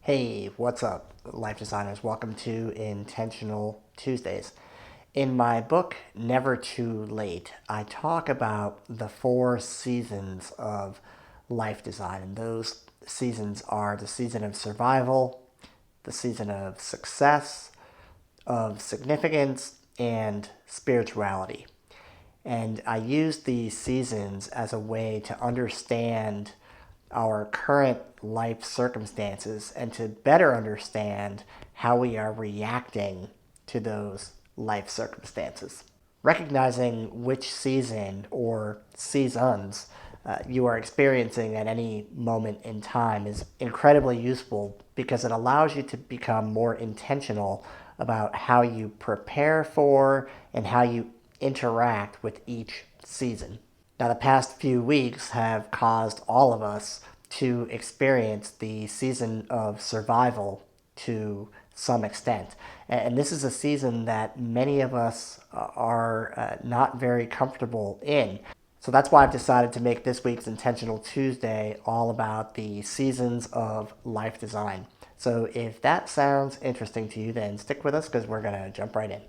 Hey, what's up, life designers? Welcome to Intentional Tuesdays. In my book, Never Too Late, I talk about the four seasons of life design. And those seasons are the season of survival, the season of success, of significance, and spirituality. And I use these seasons as a way to understand our current life circumstances and to better understand how we are reacting to those life circumstances. Recognizing which season or seasons you are experiencing at any moment in time is incredibly useful because it allows you to become more intentional about how you prepare for and how you interact with each season. Now, the past few weeks have caused all of us to experience the season of survival to some extent. And this is a season that many of us are not very comfortable in. So that's why I've decided to make this week's Intentional Tuesday all about the seasons of life design. So if that sounds interesting to you, then stick with us because we're going to jump right in.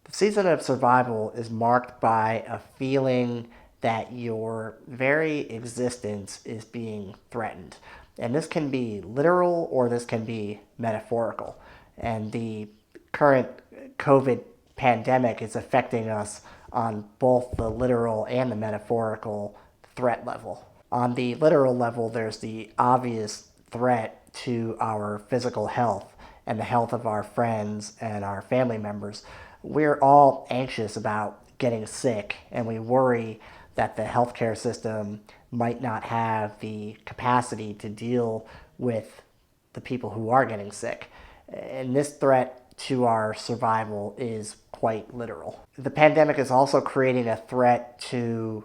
The season of survival is marked by a feeling that your very existence is being threatened. And this can be literal or this can be metaphorical. And the current COVID pandemic is affecting us on both the literal and the metaphorical threat level. On the literal level, there's the obvious threat to our physical health and the health of our friends and our family members. We're all anxious about getting sick, and we worry that the healthcare system might not have the capacity to deal with the people who are getting sick. And this threat to our survival is quite literal. The pandemic is also creating a threat to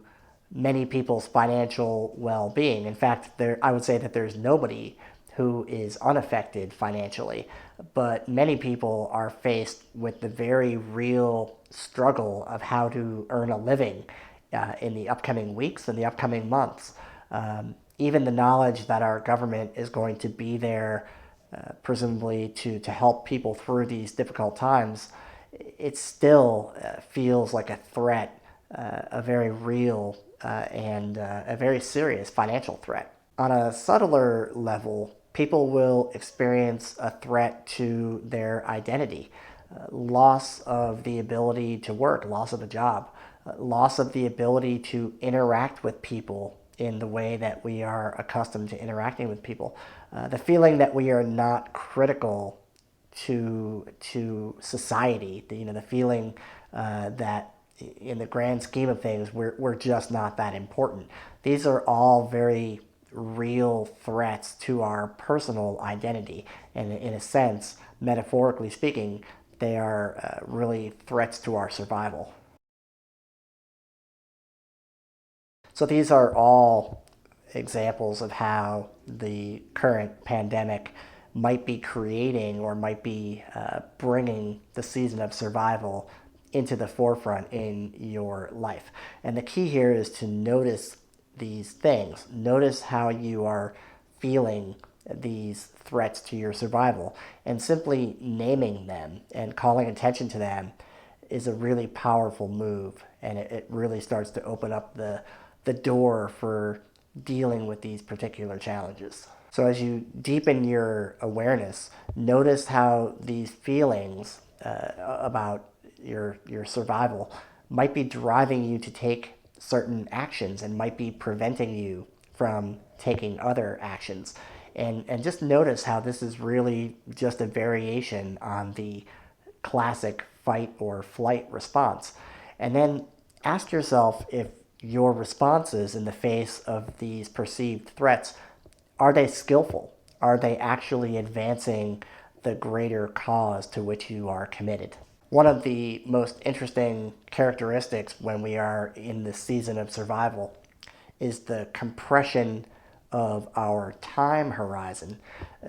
many people's financial well-being. In fact, I would say that there's nobody who is unaffected financially, but many people are faced with the very real struggle of how to earn a living in the upcoming weeks and the upcoming months. Even the knowledge that our government is going to be there, presumably to help people through these difficult times, it still feels like a threat, a very real and a very serious financial threat. On a subtler level, people will experience a threat to their identity, loss of the ability to work, loss of a job, loss of the ability to interact with people in the way that we are accustomed to interacting with people. The feeling that we are not critical to society, the feeling that in the grand scheme of things, we're just not that important. These are all very real threats to our personal identity. And in a sense, metaphorically speaking, they are really threats to our survival. So these are all examples of how the current pandemic might be creating or might be bringing the season of survival into the forefront in your life. And the key here is to notice these things. Notice how you are feeling these threats to your survival, and simply naming them and calling attention to them is a really powerful move, and it really starts to open up the door for dealing with these particular challenges. So as you deepen your awareness, notice how these feelings about your survival might be driving you to take certain actions and might be preventing you from taking other actions. And just notice how this is really just a variation on the classic fight or flight response. And then ask yourself if your responses in the face of these perceived threats, are they skillful? Are they actually advancing the greater cause to which you are committed? One of the most interesting characteristics when we are in this season of survival is the compression of our time horizon.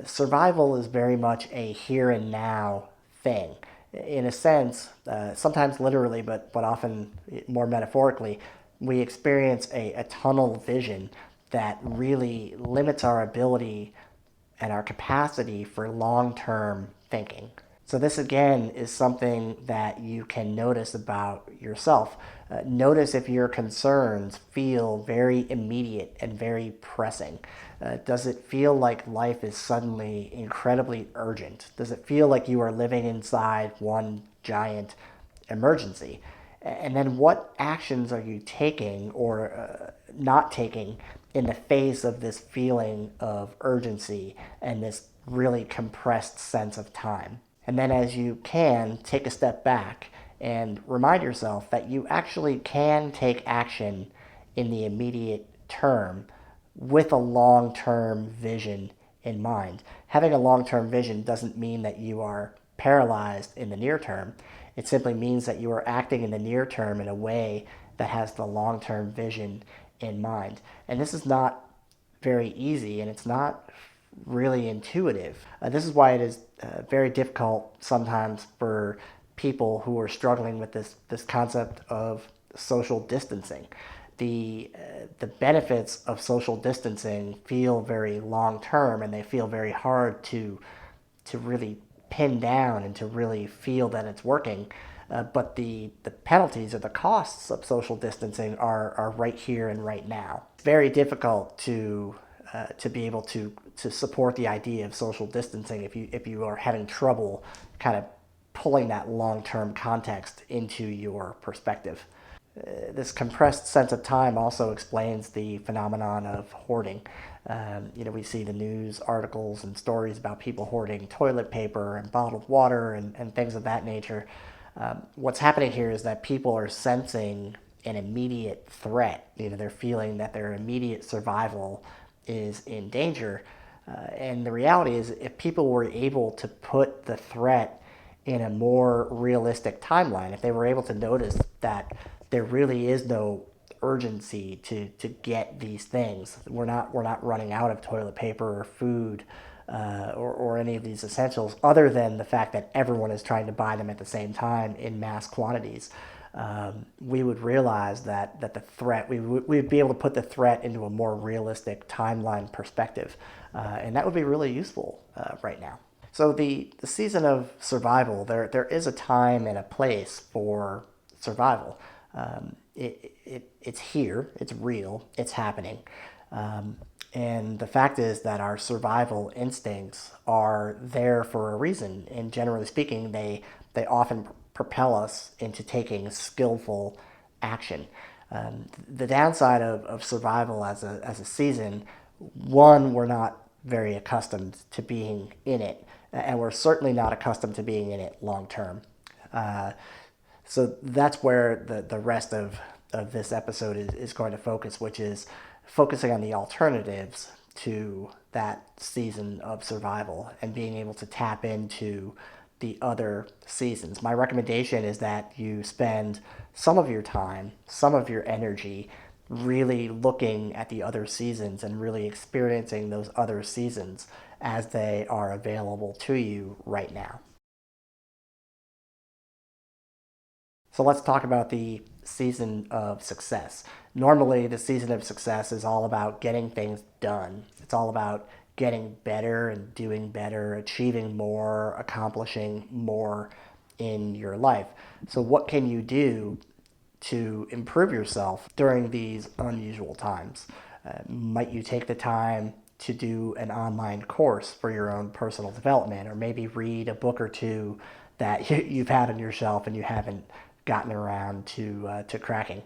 Survival is very much a here and now thing. In a sense, sometimes literally, but often more metaphorically, we experience a tunnel vision that really limits our ability and our capacity for long term thinking. So, this again is something that you can notice about yourself. Notice if your concerns feel very immediate and very pressing. Does it feel like life is suddenly incredibly urgent? Does it feel like you are living inside one giant emergency? And then what actions are you taking or not taking in the face of this feeling of urgency and this really compressed sense of time? And then, as you can, take a step back and remind yourself that you actually can take action in the immediate term with a long term vision in mind. Having a long term vision doesn't mean that you are paralyzed in the near term. It simply means that you are acting in the near term in a way that has the long term vision in mind. And this is not very easy, and it's not really intuitive. This is why it is very difficult sometimes for people who are struggling with this concept of social distancing. The benefits of social distancing feel very long term, and they feel very hard to really pin down and to really feel that it's working. But the penalties or the costs of social distancing are right here and right now. It's very difficult to be able to support the idea of social distancing if you are having trouble kind of pulling that long term context into your perspective. This compressed sense of time also explains the phenomenon of hoarding. We see the news articles and stories about people hoarding toilet paper and bottled water and things of that nature. What's happening here is that people are sensing an immediate threat. They're feeling that their immediate survival is in danger. And the reality is, if people were able to put the threat in a more realistic timeline, if they were able to notice that there really is no urgency to get these things, we're not running out of toilet paper or food or any of these essentials, other than the fact that everyone is trying to buy them at the same time in mass quantities. We would realize that the threat, we'd be able to put the threat into a more realistic timeline perspective. And that would be really useful right now. So the season of survival, there is a time and a place for survival. It's here, it's real, it's happening. And the fact is that our survival instincts are there for a reason. And generally speaking, they often propel us into taking skillful action. The downside of survival as a season, one, we're not very accustomed to being in it, and we're certainly not accustomed to being in it long term. So that's where the rest of this episode is going to focus, which is focusing on the alternatives to that season of survival and being able to tap into the other seasons. My recommendation is that you spend some of your time, some of your energy really looking at the other seasons and really experiencing those other seasons as they are available to you right now. So let's talk about the season of success. Normally, the season of success is all about getting things done. It's all about getting better and doing better, achieving more, accomplishing more in your life. So, what can you do to improve yourself during these unusual times? Might you take the time to do an online course for your own personal development, or maybe read a book or two that you've had on your shelf and you haven't gotten around to cracking?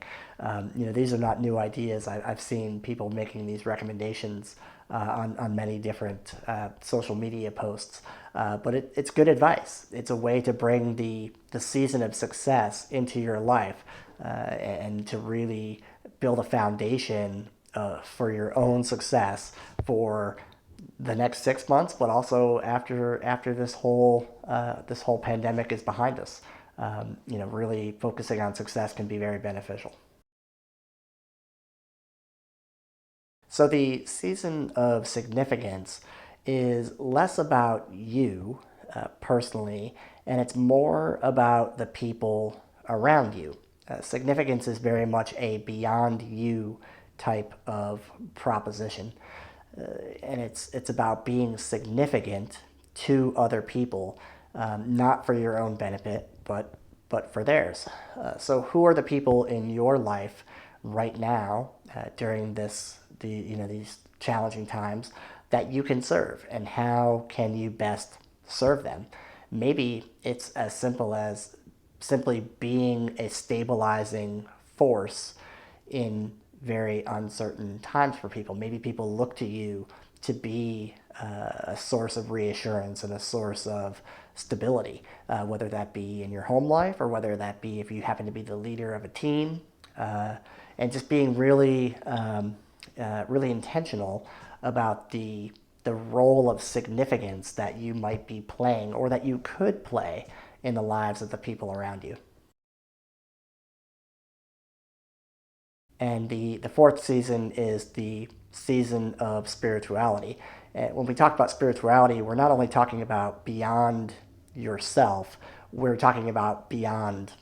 These are not new ideas. I've seen people making these recommendations on many different social media posts, but it's good advice. It's a way to bring the season of success into your life and to really build a foundation for your own success for the next 6 months, but also after this whole pandemic is behind us. Really focusing on success can be very beneficial. So the season of significance is less about you personally, and it's more about the people around you. Significance is very much a beyond you type of proposition. And it's about being significant to other people, not for your own benefit, but for theirs. So who are the people in your life right now during these challenging times that you can serve, and how can you best serve them? Maybe it's as simple as simply being a stabilizing force in very uncertain times for people. Maybe people look to you to be a source of reassurance and a source of stability, whether that be in your home life or whether that be if you happen to be the leader of a team, and just being really intentional about the role of significance that you might be playing or that you could play in the lives of the people around you. And the fourth season is the season of spirituality. And when we talk about spirituality, we're not only talking about beyond yourself, we're talking about beyond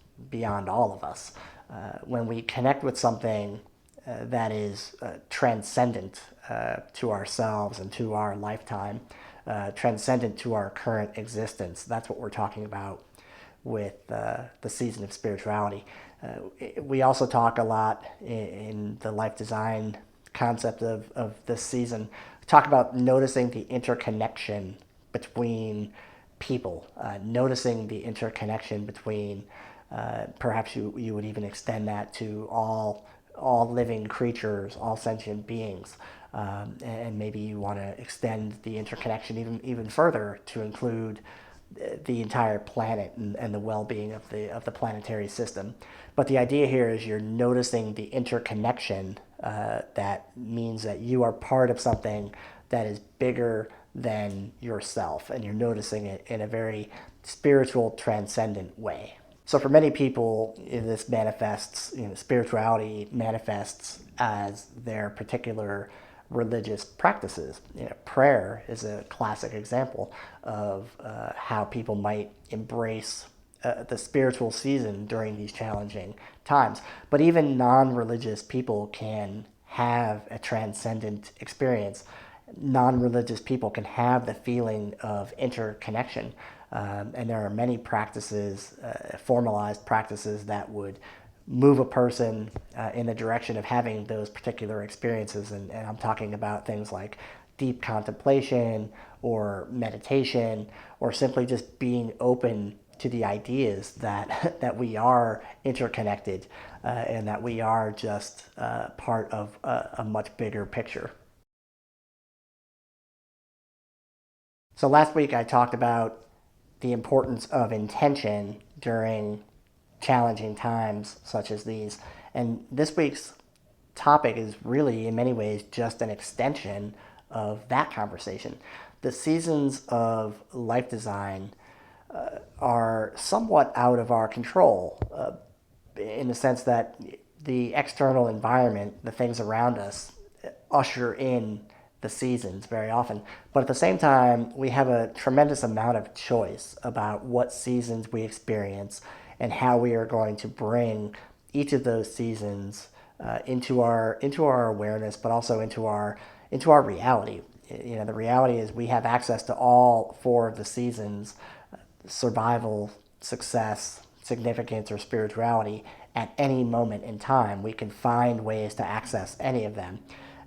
all of us. When we connect with something that is transcendent to ourselves and to our lifetime, transcendent to our current existence, that's what we're talking about with the season of spirituality. We also talk a lot in the life design concept of this season. We talk about noticing the interconnection between people, noticing the interconnection between, perhaps you would even extend that to all living creatures, all sentient beings. And maybe you want to extend the interconnection even further to include the entire planet and the well-being of the planetary system. But the idea here is you're noticing the interconnection. That means that you are part of something that is bigger than yourself, and you're noticing it in a very spiritual, transcendent way. So for many people, this manifests, spirituality manifests as their particular religious practices. Prayer is a classic example of how people might embrace the spiritual season during these challenging times. But even non-religious people can have a transcendent experience. Non-religious people can have the feeling of interconnection. And there are many practices, formalized practices, that would move a person in the direction of having those particular experiences. And I'm talking about things like deep contemplation or meditation, or simply just being open to the ideas that we are interconnected, and that we are just part of a much bigger picture. So last week I talked about the importance of intention during challenging times such as these. And this week's topic is really, in many ways, just an extension of that conversation. The seasons of life design are somewhat out of our control, in the sense that the external environment, the things around us, usher in the seasons very often. But at the same time, we have a tremendous amount of choice about what seasons we experience and how we are going to bring each of those seasons into our awareness, but also into our reality. The reality is we have access to all four of the seasons: survival, success, significance, or spirituality. At any moment in time, we can find ways to access any of them.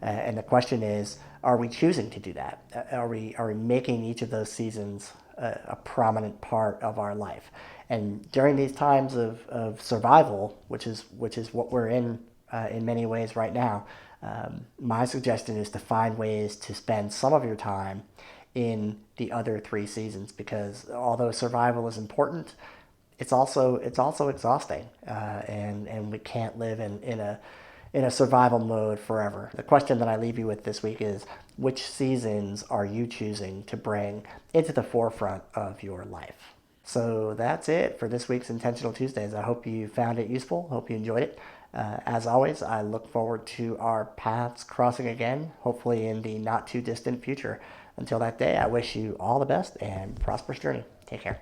And the question is, are we choosing to do that? Are we making each of those seasons a prominent part of our life? And during these times of survival, which is what we're in many ways right now, my suggestion is to find ways to spend some of your time in the other three seasons, because although survival is important, it's also exhausting, and we can't live in a survival mode forever. The question that I leave you with this week is, which seasons are you choosing to bring into the forefront of your life? So that's it for this week's Intentional Tuesdays. I hope you found it useful. Hope you enjoyed it. As always, I look forward to our paths crossing again, hopefully in the not too distant future. Until that day, I wish you all the best and prosperous journey. Take care.